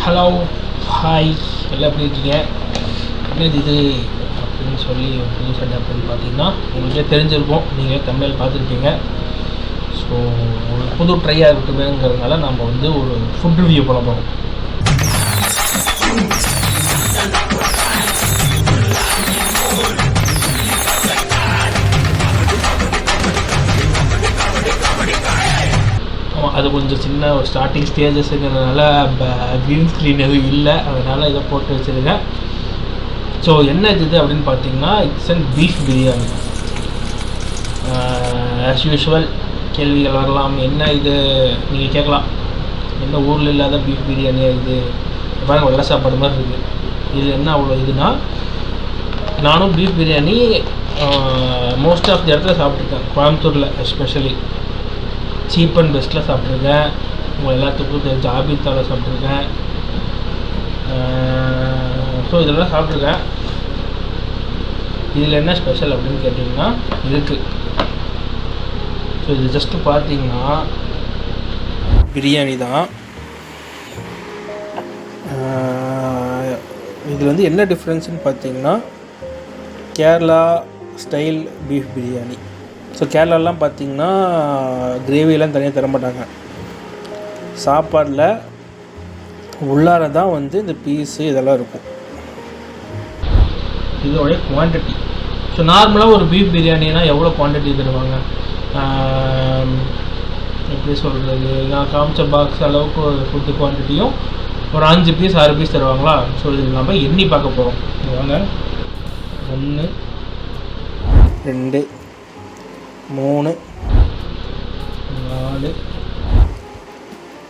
Hello hi எல்லாம் எப்படி இருக்கீங்க? என்னது இது அப்படின்னு சொல்லி புது சண்டை அப்படின்னு பார்த்தீங்கன்னா உங்களுக்கே தெரிஞ்சிருக்கும், நீங்கள் தமிழில் பார்த்துருப்பீங்க. ஸோ ஒரு புது ட்ரையாக இருக்கட்டுமேங்கிறதுனால நம்ம வந்து ஒரு ஃபுட் ரிவ்யூ பண்ண போகிறோம். அது கொஞ்சம் சின்ன ஒரு ஸ்டார்டிங் ஸ்டேஜஸ்ங்கிறதுனால க்ரீன் ஸ்க்ரீன் எதுவும் இல்லை, அதனால் இதை போட்டு வச்சுருக்கேன். ஸோ என்ன இது அப்படின்னு பார்த்தீங்கன்னா it's and beef biryani. As usual கேள்விகள் வரலாம், என்ன இது நீங்கள் கேட்கலாம், என்ன ஊரில் இல்லாத பீஃப் பிரியாணியாக இது பாருங்கள், வெள்ளை சாப்பாடு மாதிரி இருக்குது. இது என்ன அவ்வளோ இதுனா, நானும் beef biryani most of the இடத்துல சாப்பிட்ருக்கேன். கோயம்புத்தூரில் எஸ்பெஷலி சீப் அண்ட் பெஸ்ட்டில் சாப்பிட்ருக்கேன். உங்கள் எல்லாத்துக்கும் தெரிஞ்ச ஆபித்தாவில் சாப்பிட்ருக்கேன். ஸோ இதெல்லாம் சாப்பிட்ருக்கேன். இதில் என்ன ஸ்பெஷல் அப்படின்னு கேட்டிங்கன்னா இருக்குது. ஸோ இது ஜஸ்ட்டு பார்த்தீங்கன்னா பிரியாணி தான். இதில் வந்து என்ன டிஃப்ரென்ஸ்னு பார்த்தீங்கன்னா Kerala style beef biryani. So கேரளாலாம் பார்த்திங்கன்னா கிரேவியெல்லாம் தனியாக தர மாட்டாங்க. சாப்பாடில் உள்ளார தான் வந்து இந்த பீஸு இதெல்லாம் இருக்கும். இதோடைய குவான்டிட்டி, ஸோ நார்மலாக ஒரு பீஃப் பிரியாணினா எவ்வளோ குவான்டிட்டி தருவாங்க, எப்படி சொல்கிறது, நான் காமிச்ச பாக்ஸ் அளவுக்கு ஒரு ஃபுட்டு குவான்டிட்டியும் ஒரு 5 பீஸ் 6 பீஸ் தருவாங்களா. ஸோ இது நம்ம எண்ணி பார்க்க போகிறோம். வாங்க, 1 2 3 4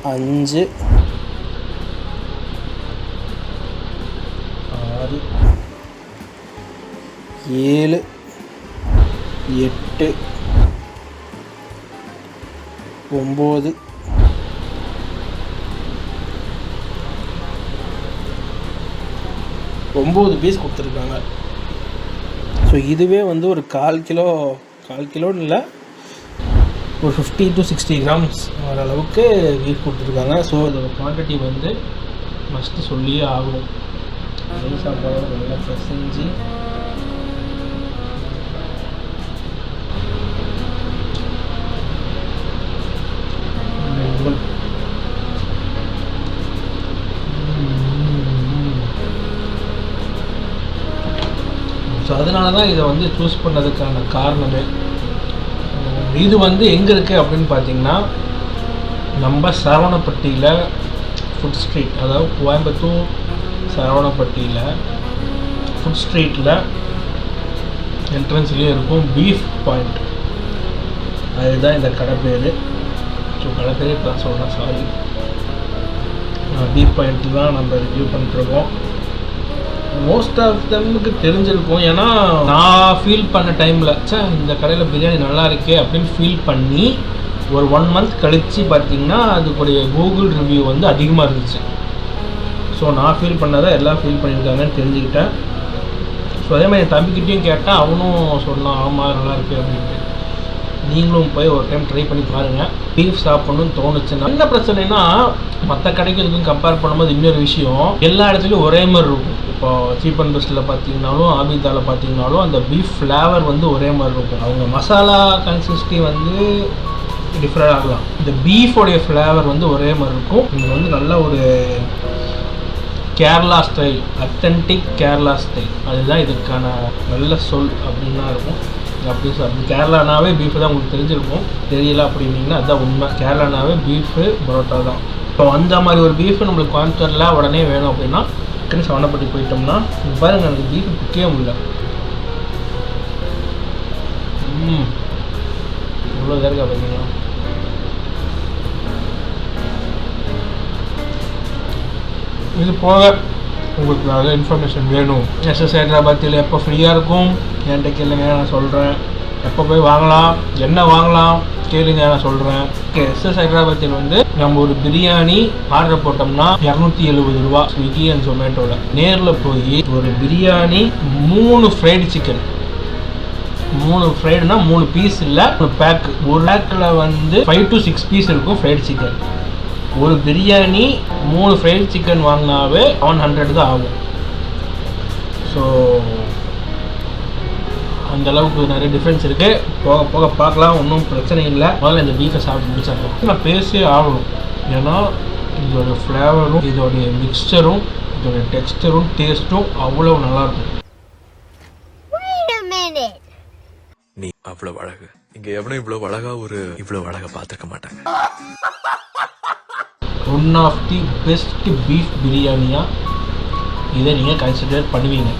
5 6 7 8 9 9 பீஸ் கொடுத்துருக்காங்க. ஸோ இதுவே வந்து ஒரு 1/4 கிலோன்னு இல்லை, ஒரு 50 to 60 கிராம்ஸ் வர அளவுக்கு பீஃப் கொடுத்துருக்காங்க. ஸோ இதோட குவான்டிட்டி வந்து மஸ்ட்டு சொல்லியே ஆகும். நெய் சாப்பாடு நல்லா பிசைஞ்சு ஸோ அதனால தான் இதை வந்து சூஸ் பண்ணதுக்கான காரணமே. இது வந்து எங்கே இருக்குது அப்படின்னு பார்த்தீங்கன்னா நம்ம சரவணப்பட்டியில் ஃபுட் ஸ்ட்ரீட், அதாவது கோயம்புத்தூர் சரவணப்பட்டியில் ஃபுட் ஸ்ட்ரீட்டில் என்ட்ரன்ஸ்லேயே இருக்கும் பீஃப் பாயிண்ட். அதுதான் இந்த கடை பேர். ஸோ கடை பேர் இப்போ தான் சொல்கிறேன், சாரி. பீஃப் பாயிண்ட் தான் நம்ம ரிவ்யூ பண்ணிட்டுருக்கோம். மோஸ்ட் ஆஃப் தம்முக்கு தெரிஞ்சிருக்கும், ஏன்னா நான் ஃபீல் பண்ண டைமில் இந்த கடையில் பிரியாணி நல்லா இருக்கே அப்படின்னு ஃபீல் பண்ணி ஒரு 1 மந்த் கழித்து பார்த்திங்கன்னா அதுக்குடைய கூகுள் ரிவ்யூ வந்து அதிகமாக இருந்துச்சு. ஸோ நான் ஃபீல் பண்ணதை எல்லாம் ஃபீல் பண்ணியிருக்காங்கன்னு தெரிஞ்சுக்கிட்டேன். ஸோ அதே மாதிரி என் தம்பிக்கிட்டையும் கேட்டால் அவனும் சொன்னான், ஆமாம் நல்லா இருக்குது அப்படின்ட்டு. நீங்களும் போய் ஒரு டைம் ட்ரை பண்ணி பாருங்கள். பீஃப் சாப்பிட்ணுன்னு தோணுச்சுன்னா. என்ன பிரச்சனைனா, மற்ற கடைக்கு இதுக்கும் கம்பேர் பண்ணும்போது இன்னொரு விஷயம், எல்லா இடத்துலையும் ஒரே மாதிரி இருக்கும். இப்போ சீப் அண்ட் பெஸ்ட்டில் பார்த்தீங்கன்னாலும் ஆபிதாவில் பார்த்தீங்கன்னாலும் அந்த பீஃப் ஃப்ளேவர் வந்து ஒரே மாதிரி இருக்கும். அவங்க மசாலா கன்சிஸ்டி வந்து டிஃப்ரெண்ட் ஆகலாம், இந்த பீஃபோடைய ஃப்ளேவர் வந்து ஒரே மாதிரி இருக்கும். இது வந்து நல்ல ஒரு Kerala style, authentic Kerala style, அதுதான் இதுக்கான நல்ல சொல் அப்படின்னு தான் இருக்கும். அப்படி சார் கேரளானாவே பீஃபு தான் உங்களுக்கு தெரிஞ்சிருக்கும். தெரியல அப்படின்னீங்கன்னா அதுதான் உண்மை. கேரளானாவே பீஃபு பரோட்டா தான். இப்போ அந்த மாதிரி ஒரு பீஃபு நம்மளுக்கு கோயம்புத்தூரில் உடனே வேணும் அப்படின்னா சவனப்பட்டி போயிட்டோம்னா பாருங்கள், எனக்கு பீஃபு பிடிக்கவே முடியல. இவ்வளோ இருக்கா பார்த்தீங்களா. இது போக உங்களுக்கு நிறைய இன்ஃபர்மேஷன் வேணும், எஸ்எஸ் ஹைதராபாத்தில் எப்போ ஃப்ரீயாக இருக்கும் என்கிட்ட கேளுங்க, நான் சொல்கிறேன். எப்போ போய் வாங்கலாம், என்ன வாங்கலாம் கேளுங்க, நான் சொல்கிறேன். ஓகே, எஸ்எஸ் ஹைதராபாத்தில் வந்து நம்ம ஒரு பிரியாணி ஆர்டர் போட்டோம்னா 270 ரூபா ஸ்விக்கி அண்ட் ஜொமேட்டோவில். நேரில் போய் ஒரு பிரியாணி 3 ஃப்ரைடு சிக்கன், 3 ஃப்ரைடுனா 3 பீஸ் இல்லை, 1 பேக். ஒரு பேக்கில் வந்து 5 to 6 பீஸ் இருக்கும் ஃப்ரைட் சிக்கன். ஒரு பிரியாணி 3 ஃப்ரைட் சிக்கன் வாங்கினாவே 100 தான் ஆகும். ஸோ அந்தளவுக்கு நிறைய டிஃப்ரென்ஸ் இருக்குது. போக போக பார்க்கலாம், ஒன்றும் பிரச்சனை இல்லை. முதல்ல இந்த பீஃபை சாப்பிட்டு முடிச்சிடலாம். நான் பேசியே ஆகணும், ஏன்னா இதோட ஃப்ளேவரும் இதோடைய மிக்சரும் இதோடைய டெக்ஸ்டரும் டேஸ்ட்டும் அவ்வளோ நல்லாயிருக்கும். நீ அவ்வளவு அழகு, இங்க எவனும் இவ்வளவு அழகா இவ்வளவு அழகா பார்த்துக்க மாட்டாங்க. One of the best beef பிரியாணியாக இதை நீங்கள் கன்சிடர் பண்ணுவீங்க.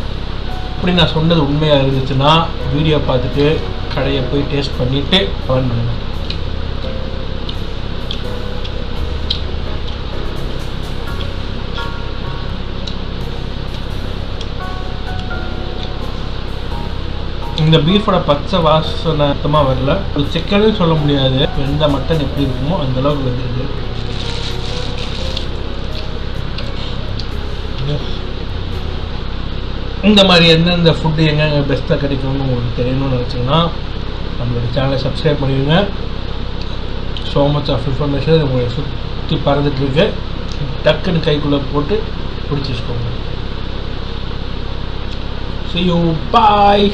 அப்படி நான் சொன்னது உண்மையாக இருந்துச்சுன்னா வீடியோ பார்த்துட்டு கடையை போய் டேஸ்ட் பண்ணிவிட்டு கமெண்ட் பண்ணுங்கள். இந்த பீஃபோட பச்சை வாசனை சுத்தமாக வரல. ஒரு சிக்கனே சொல்ல முடியாது, எந்த மட்டன் எப்படி இருக்குமோ அந்தளவுக்கு வந்துருக்கு. இந்த மாதிரி எந்தெந்த ஃபுட்டு எங்கெங்கே பெஸ்ட்டாக கிடைக்கும்னு உங்களுக்கு தெரியணும்னு நினச்சிங்கன்னா நம்மளோட சேனலை சப்ஸ்கிரைப் பண்ணிடுங்க. ஸோ மச் ஆஃப் இன்ஃபர்மேஷன் உங்களை சுற்றி பறந்துட்டுருக்கு. டக்குன்னு கைக்குள்ளே போட்டு பிடிச்சி வச்சுக்கோங்க. See you. Bye.